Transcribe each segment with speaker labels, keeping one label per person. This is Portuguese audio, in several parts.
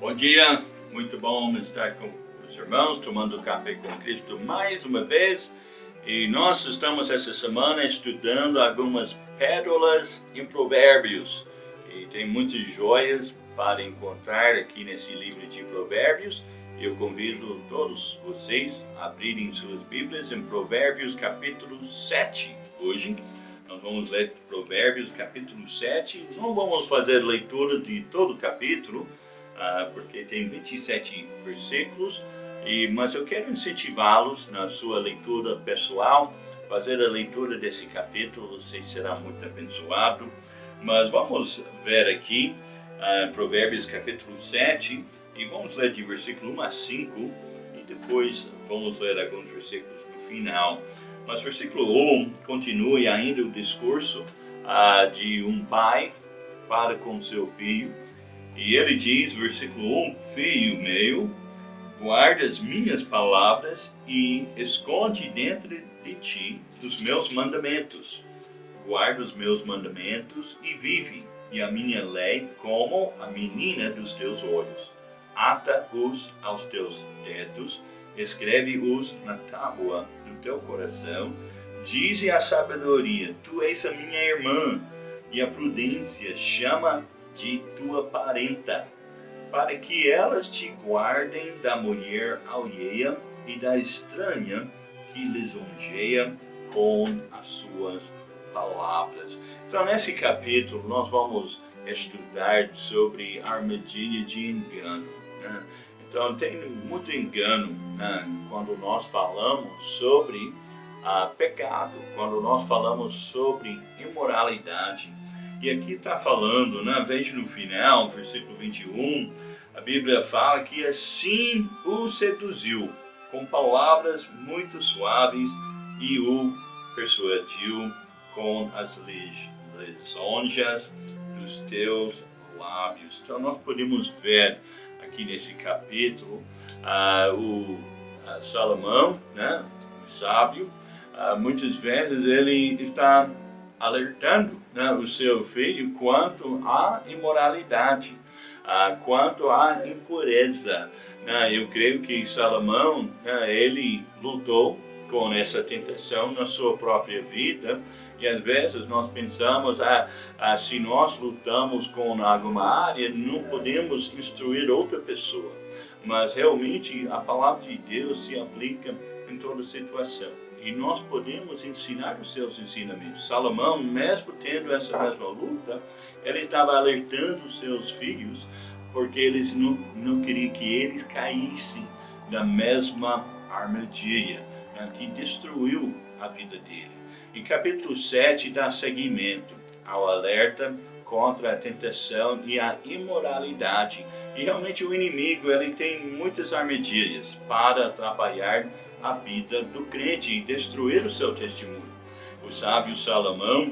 Speaker 1: Bom dia, muito bom estar com os irmãos, tomando café com Cristo mais uma vez. E nós estamos essa semana estudando algumas pérolas em Provérbios. E tem muitas joias para encontrar aqui nesse livro de Provérbios. Eu convido todos vocês a abrirem suas Bíblias em Provérbios capítulo 7. Hoje nós vamos ler Provérbios capítulo 7. Não vamos fazer leitura de todo o capítulo, porque tem 27 versículos, mas eu quero incentivá-los na sua leitura pessoal, fazer a leitura desse capítulo, você será muito abençoado. Mas vamos ver aqui Provérbios capítulo 7, e vamos ler de versículo 1 a 5, e depois vamos ler alguns versículos no final. Mas versículo 1 continua ainda o discurso de um pai para com seu filho. E ele diz, versículo 1, Filho meu, guarda as minhas palavras e esconde dentro de ti os meus mandamentos. Guarda os meus mandamentos e vive, e a minha lei como a menina dos teus olhos. Ata-os aos teus dedos, escreve-os na tábua do teu coração. Dize a sabedoria, tu és a minha irmã, e a prudência chama de tua parenta, para que elas te guardem da mulher alheia e da estranha que lisonjeia com as suas palavras. Então, nesse capítulo, nós vamos estudar sobre armadilha de engano, né? Então, tem muito engano, né, quando nós falamos sobre pecado, quando nós falamos sobre imoralidade. E aqui está falando, né, veja no final, versículo 21, a Bíblia fala que assim o seduziu, com palavras muito suaves, e o persuadiu com as lisonjas dos teus lábios. Então nós podemos ver aqui nesse capítulo o Salomão, né, o sábio, muitas vezes ele está alertando, né, o seu filho quanto à imoralidade, quanto à impureza. Eu creio que Salomão, ele lutou com essa tentação na sua própria vida, e às vezes nós pensamos, se nós lutamos com alguma área, não podemos instruir outra pessoa. Mas realmente a palavra de Deus se aplica em toda situação. E nós podemos ensinar os seus ensinamentos. Salomão, mesmo tendo essa mesma luta, ele estava alertando os seus filhos, porque eles não queriam que eles caíssem na mesma armadilha, né, que destruiu a vida dele. E capítulo 7 dá seguimento ao alerta contra a tentação e a imoralidade. E realmente o inimigo, ele tem muitas armadilhas para atrapalhar a vida do crente e destruir o seu testemunho. O sábio Salomão,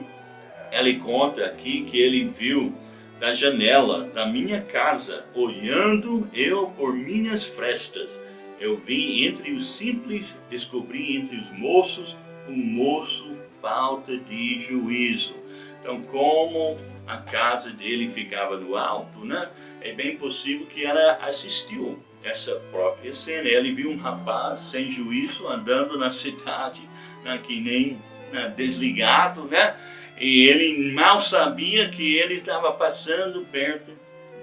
Speaker 1: ele conta aqui que ele viu da janela da minha casa, olhando eu por minhas frestas. Eu vi entre os simples, descobri entre os moços, um moço falta de juízo. Então, como a casa dele ficava no alto, né? É bem possível que ela assistiu essa própria cena. Ele viu um rapaz sem juízo andando na cidade, né, que nem desligado, né? E ele mal sabia que ele estava passando perto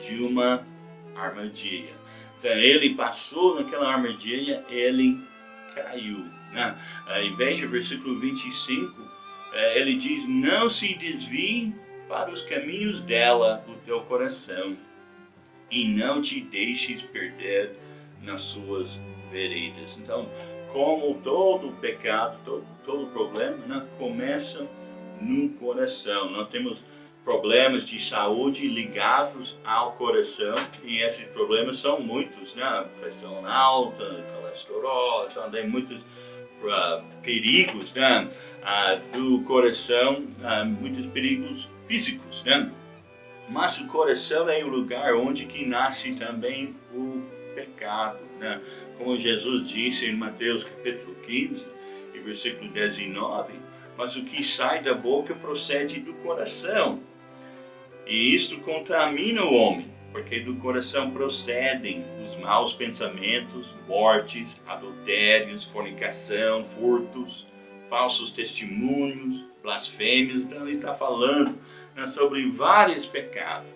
Speaker 1: de uma armadilha. Então ele passou naquela armadilha, ele caiu, né? E veja o versículo 25, ele diz, não se desvie para os caminhos dela o teu coração, e não te deixes perder nas suas veredas. Então, como todo pecado, todo problema, né, começa no coração. Nós temos problemas de saúde ligados ao coração, e esses problemas são muitos, né? Pressão alta, colesterol, também muitos perigos, né, do coração, muitos perigos físicos, né? Mas o coração é o lugar onde que nasce também o pecado, né? Como Jesus disse em Mateus capítulo 15, e versículo 19, mas o que sai da boca procede do coração, e isto contamina o homem, porque do coração procedem os maus pensamentos, mortes, adultérios, fornicação, furtos, falsos testemunhos, blasfêmias. Então ele está falando, né, sobre vários pecados.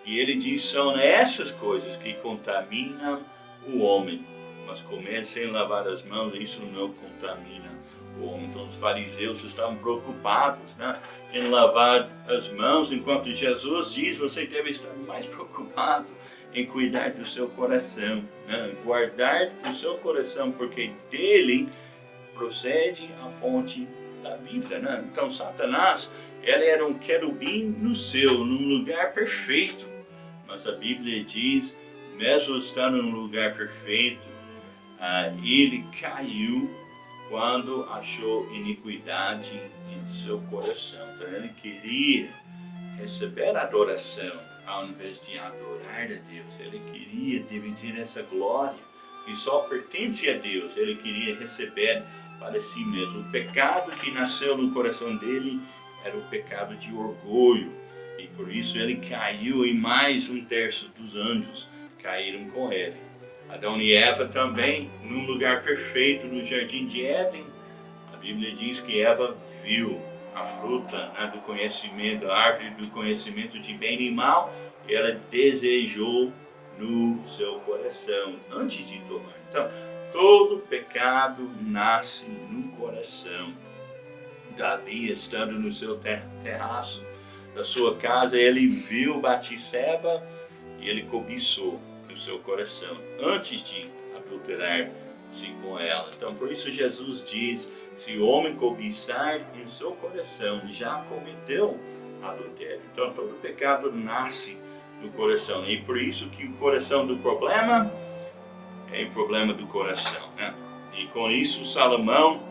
Speaker 1: E ele diz, são essas coisas que contaminam o homem. Mas comer sem lavar as mãos, isso não contamina o homem. Então os fariseus estavam preocupados, né, em lavar as mãos, enquanto Jesus diz, você deve estar mais preocupado em cuidar do seu coração, né, guardar o seu coração, porque dele procede a fonte da vida, né? Então Satanás, ele era um querubim no céu, num lugar perfeito, mas a Bíblia diz, mesmo estando num lugar perfeito, ele caiu quando achou iniquidade em seu coração. Então ele queria receber adoração ao invés de adorar a Deus. Ele queria dividir essa glória que só pertence a Deus. Ele queria receber para si mesmo. O pecado que nasceu no coração dele era o pecado de orgulho. E por isso ele caiu, e mais 1/3 dos anjos caíram com ele. Adão e Eva também, num lugar perfeito no jardim de Éden. A Bíblia diz que Eva viu a fruta, né, do conhecimento, a árvore do conhecimento de bem e mal, e ela desejou no seu coração antes de tomar. Então, todo pecado nasce no coração. Davi, estando no seu terraço da sua casa, ele viu Batseba e ele cobiçou no seu coração antes de adulterar-se com ela. Então, por isso Jesus diz, se o homem cobiçar em seu coração, já cometeu adultério. Então, todo pecado nasce no coração. E por isso que o coração do problema é o problema do coração, né? E com isso, Salomão,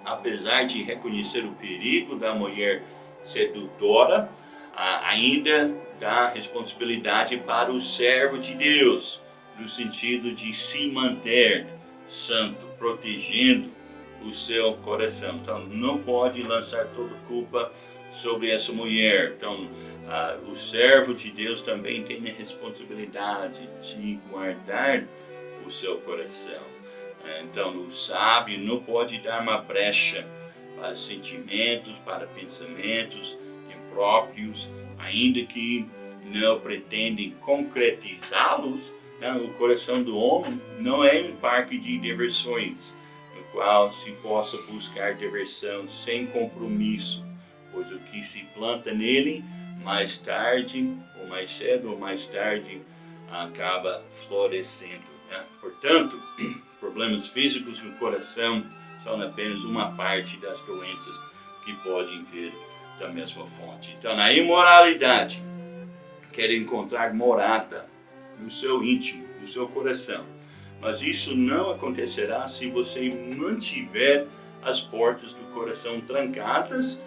Speaker 1: apesar de reconhecer o perigo da mulher sedutora, ainda dá responsabilidade para o servo de Deus, no sentido de se manter santo, protegendo o seu coração. Então, não pode lançar toda a culpa sobre essa mulher. Então, o servo de Deus também tem a responsabilidade de guardar o seu coração. Então, o sábio não pode dar uma brecha para sentimentos, para pensamentos impróprios, ainda que não pretendem concretizá-los. O coração do homem não é um parque de diversões, no qual se possa buscar diversão sem compromisso, pois o que se planta nele, mais tarde, ou mais cedo ou mais tarde, acaba florescendo. Portanto, problemas físicos no coração são apenas uma parte das doenças que podem vir da mesma fonte. Então, na imoralidade, quer encontrar morada no seu íntimo, no seu coração. Mas isso não acontecerá se você mantiver as portas do coração trancadas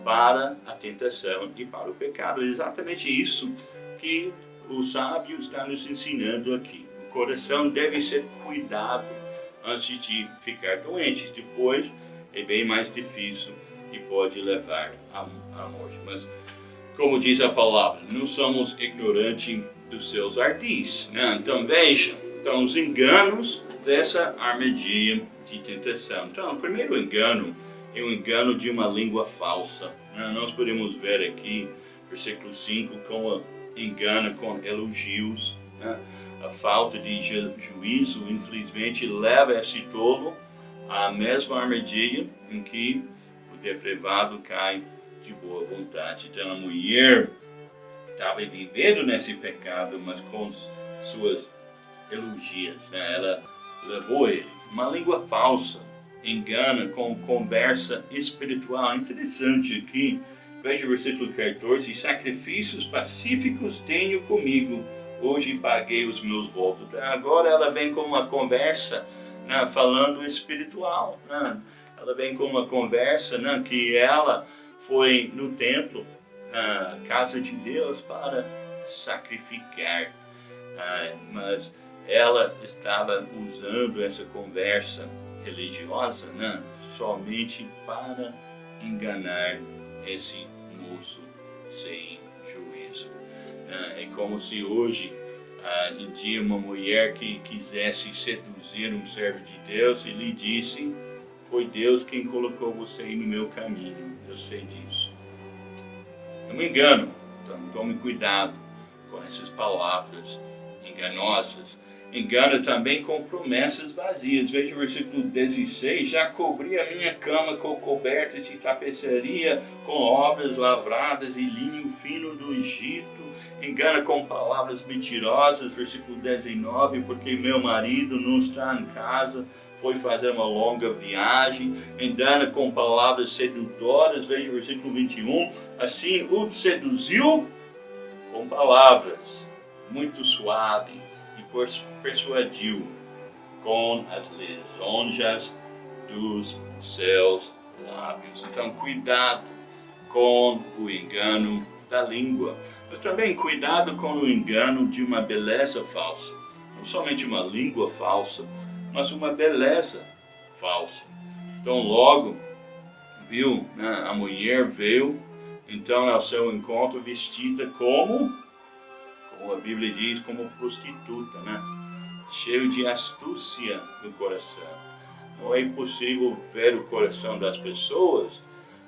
Speaker 1: para a tentação e para o pecado. É exatamente isso que o sábio está nos ensinando aqui. O coração deve ser cuidado antes de ficar doente. Depois é bem mais difícil e pode levar à morte. Mas, como diz a palavra, não somos ignorantes dos seus ardis, né? Então vejam, os enganos dessa armadilha de tentação. Então, o primeiro engano é o engano de uma língua falsa. Nós podemos ver aqui, versículo 5, como engana com elogios. A falta de juízo, infelizmente, leva esse tolo à mesma armadilha em que o depravado cai de boa vontade. Então, a mulher estava vivendo nesse pecado, mas com suas elogias, ela levou ele. Uma língua falsa engana com conversa espiritual. Interessante aqui, veja o versículo 14: sacrifícios pacíficos tenho comigo, hoje paguei os meus votos. Agora ela vem com uma conversa, falando espiritual. Ela vem com uma conversa, que ela foi no templo, na casa de Deus, para sacrificar. Mas ela estava usando essa conversa religiosa, somente para enganar esse moço sem juízo. É como se hoje em dia uma mulher que quisesse seduzir um servo de Deus e lhe disse: foi Deus quem colocou você aí no meu caminho, eu sei disso. É um engano, então tome cuidado com essas palavras enganosas. Engana também com promessas vazias. Veja o versículo 16: já cobri a minha cama com cobertas de tapeçaria, com obras lavradas e linho fino do Egito. Engana com palavras mentirosas, versículo 19: porque meu marido não está em casa, foi fazer uma longa viagem. Engana com palavras sedutoras, veja o versículo 21: assim o seduziu com palavras muito suaves e persuadiu com as lisonjas dos seus lábios. Então, cuidado com o engano da língua, mas também cuidado com o engano de uma beleza falsa. Não somente uma língua falsa, mas uma beleza falsa. Então, logo, viu, né, a mulher veio então ao seu encontro vestida como a Bíblia diz, como prostituta, né? Cheio de astúcia no coração. Não é impossível ver o coração das pessoas,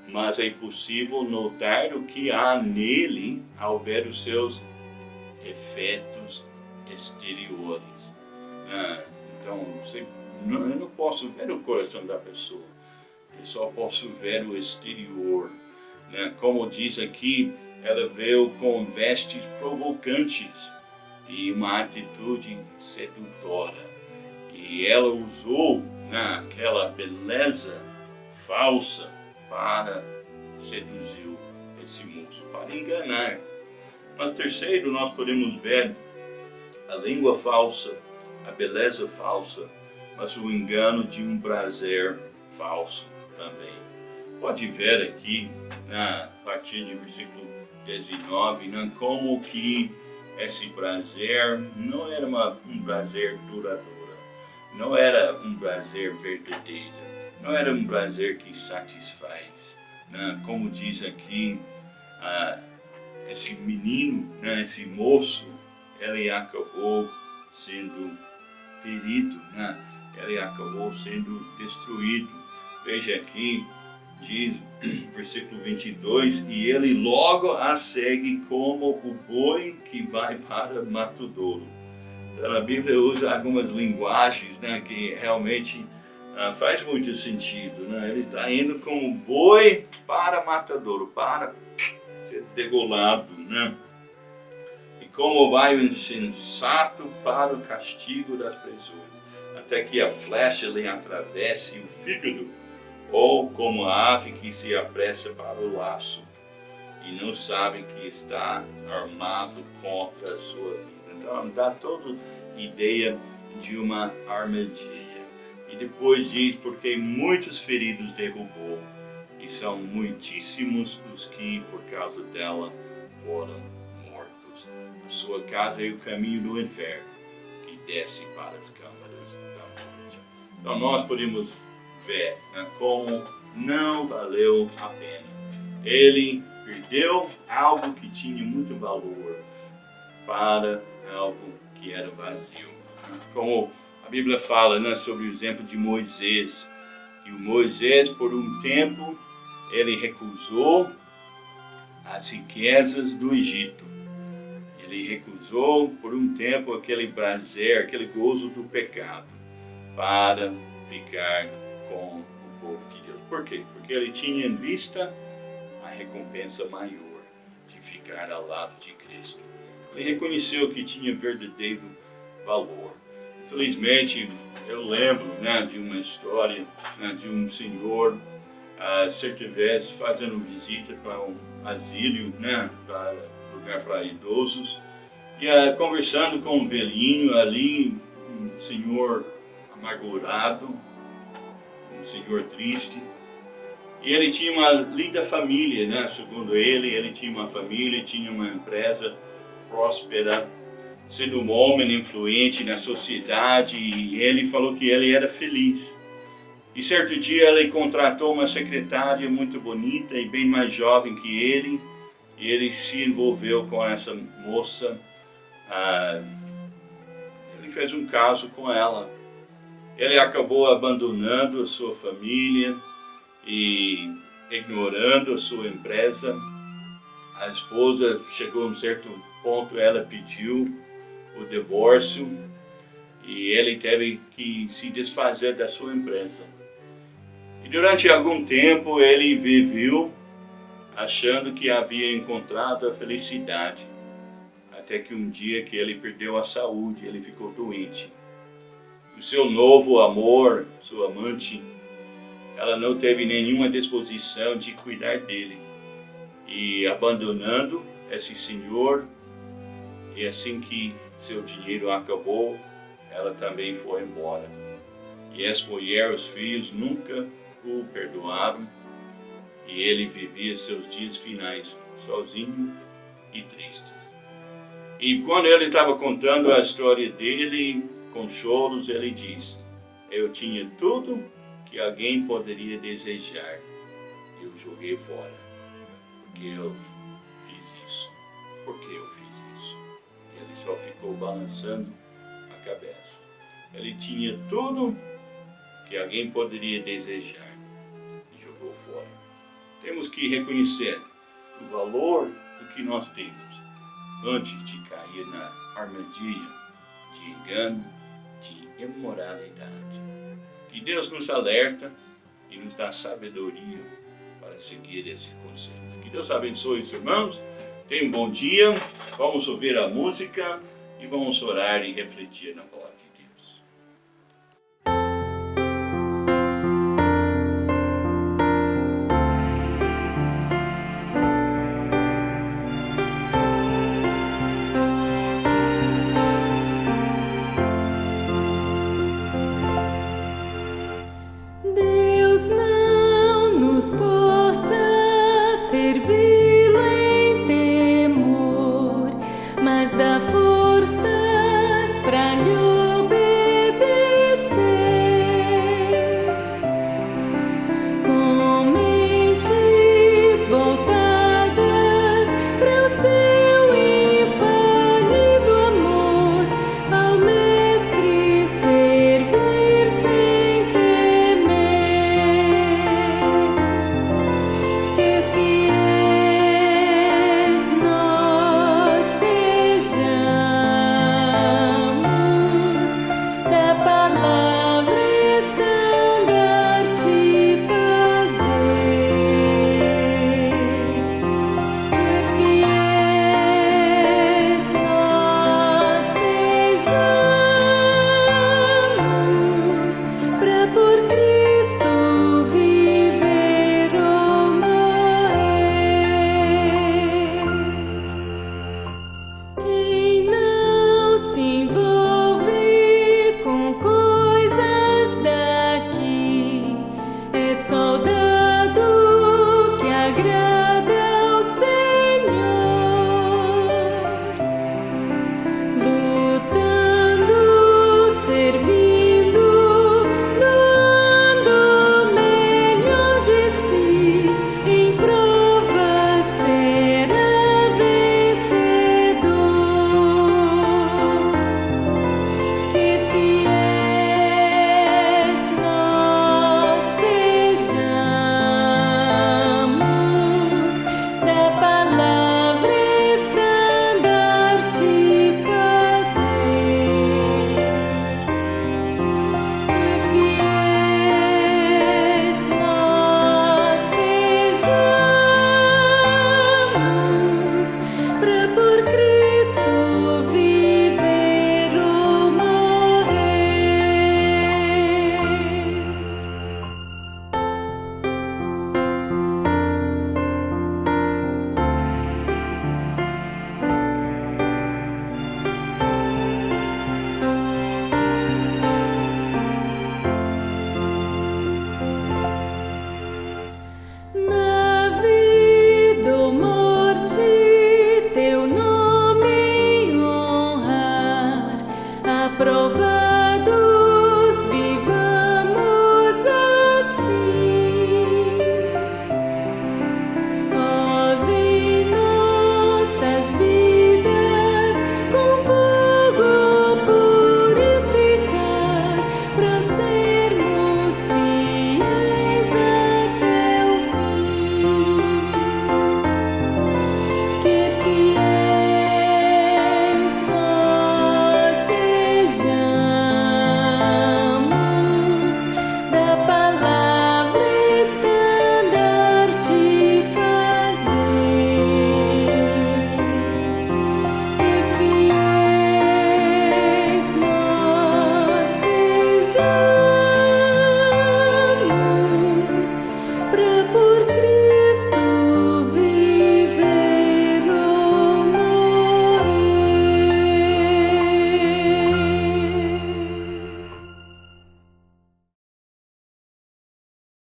Speaker 1: mas é possível notar o que há nele ao ver os seus efeitos exteriores. Então, eu não posso ver o coração da pessoa, eu só posso ver o exterior. Como diz aqui, ela veio com vestes provocantes e uma atitude sedutora. E ela usou aquela beleza falsa para seduzir esse moço, para enganar. Mas terceiro, nós podemos ver a língua falsa, a beleza falsa, mas o engano de um prazer falso também. Pode ver aqui, a partir do versículo 19, como que esse prazer não era um prazer duradouro, não era um prazer verdadeiro, não era um prazer que satisfaz. Como diz aqui, esse menino, esse moço, ele acabou sendo ferido, ele acabou sendo destruído. Veja aqui, diz, versículo 22, e ele logo a segue como o boi que vai para o matadouro. Então a Bíblia usa algumas linguagens que realmente faz muito sentido. Ele está indo como boi para o matadouro, para ser degolado. E como vai o insensato para o castigo das pessoas, até que a flecha lhe atravesse o fígado, ou como a ave que se apressa para o laço e não sabe que está armado contra a sua vida. Então dá toda a ideia de uma armadilha. E depois diz, porque muitos feridos derrubou, e são muitíssimos os que por causa dela foram mortos. A sua casa é o caminho do inferno, que desce para as câmaras da morte. Então nós podemos ver como não valeu a pena. Ele perdeu algo que tinha muito valor para algo que era vazio. Como a Bíblia fala sobre o exemplo de Moisés, que o Moisés por um tempo ele recusou as riquezas do Egito. Ele recusou por um tempo aquele prazer, aquele gozo do pecado, para ficar com o povo de Deus. Por quê? Porque ele tinha em vista a recompensa maior de ficar ao lado de Cristo. Ele reconheceu que tinha verdadeiro valor. Infelizmente, eu lembro de uma história de um senhor, certa vez, fazendo visita para um asilo, para lugar para idosos, e conversando com um velhinho ali, um senhor amargurado, um senhor triste, e ele tinha uma linda família, segundo ele tinha uma família, tinha uma empresa próspera, sendo um homem influente na sociedade, e ele falou que ele era feliz. E certo dia ele contratou uma secretária muito bonita e bem mais jovem que ele, e ele se envolveu com essa moça. Ele fez um caso com ela. Ele acabou abandonando a sua família e ignorando a sua empresa. A esposa chegou a um certo ponto, ela pediu o divórcio e ele teve que se desfazer da sua empresa. E durante algum tempo ele viveu achando que havia encontrado a felicidade, até que um dia que ele perdeu a saúde, ele ficou doente. O seu novo amor, sua amante, ela não teve nenhuma disposição de cuidar dele. E abandonando esse senhor, e assim que seu dinheiro acabou, ela também foi embora. E essa mulher, os filhos nunca o perdoaram, e ele vivia seus dias finais sozinho e triste. E quando ele estava contando a história dele, com choros, ele diz: eu tinha tudo que alguém poderia desejar, eu joguei fora, porque eu fiz isso, porque eu fiz isso. Ele só ficou balançando a cabeça. Ele tinha tudo que alguém poderia desejar e jogou fora. Temos que reconhecer o valor do que nós temos antes de cair na armadilha de engano, de imoralidade. Que Deus nos alerta e nos dá sabedoria para seguir esses conselhos. Que Deus abençoe os irmãos. Tenham um bom dia. Vamos ouvir a música e vamos orar e refletir na palavra.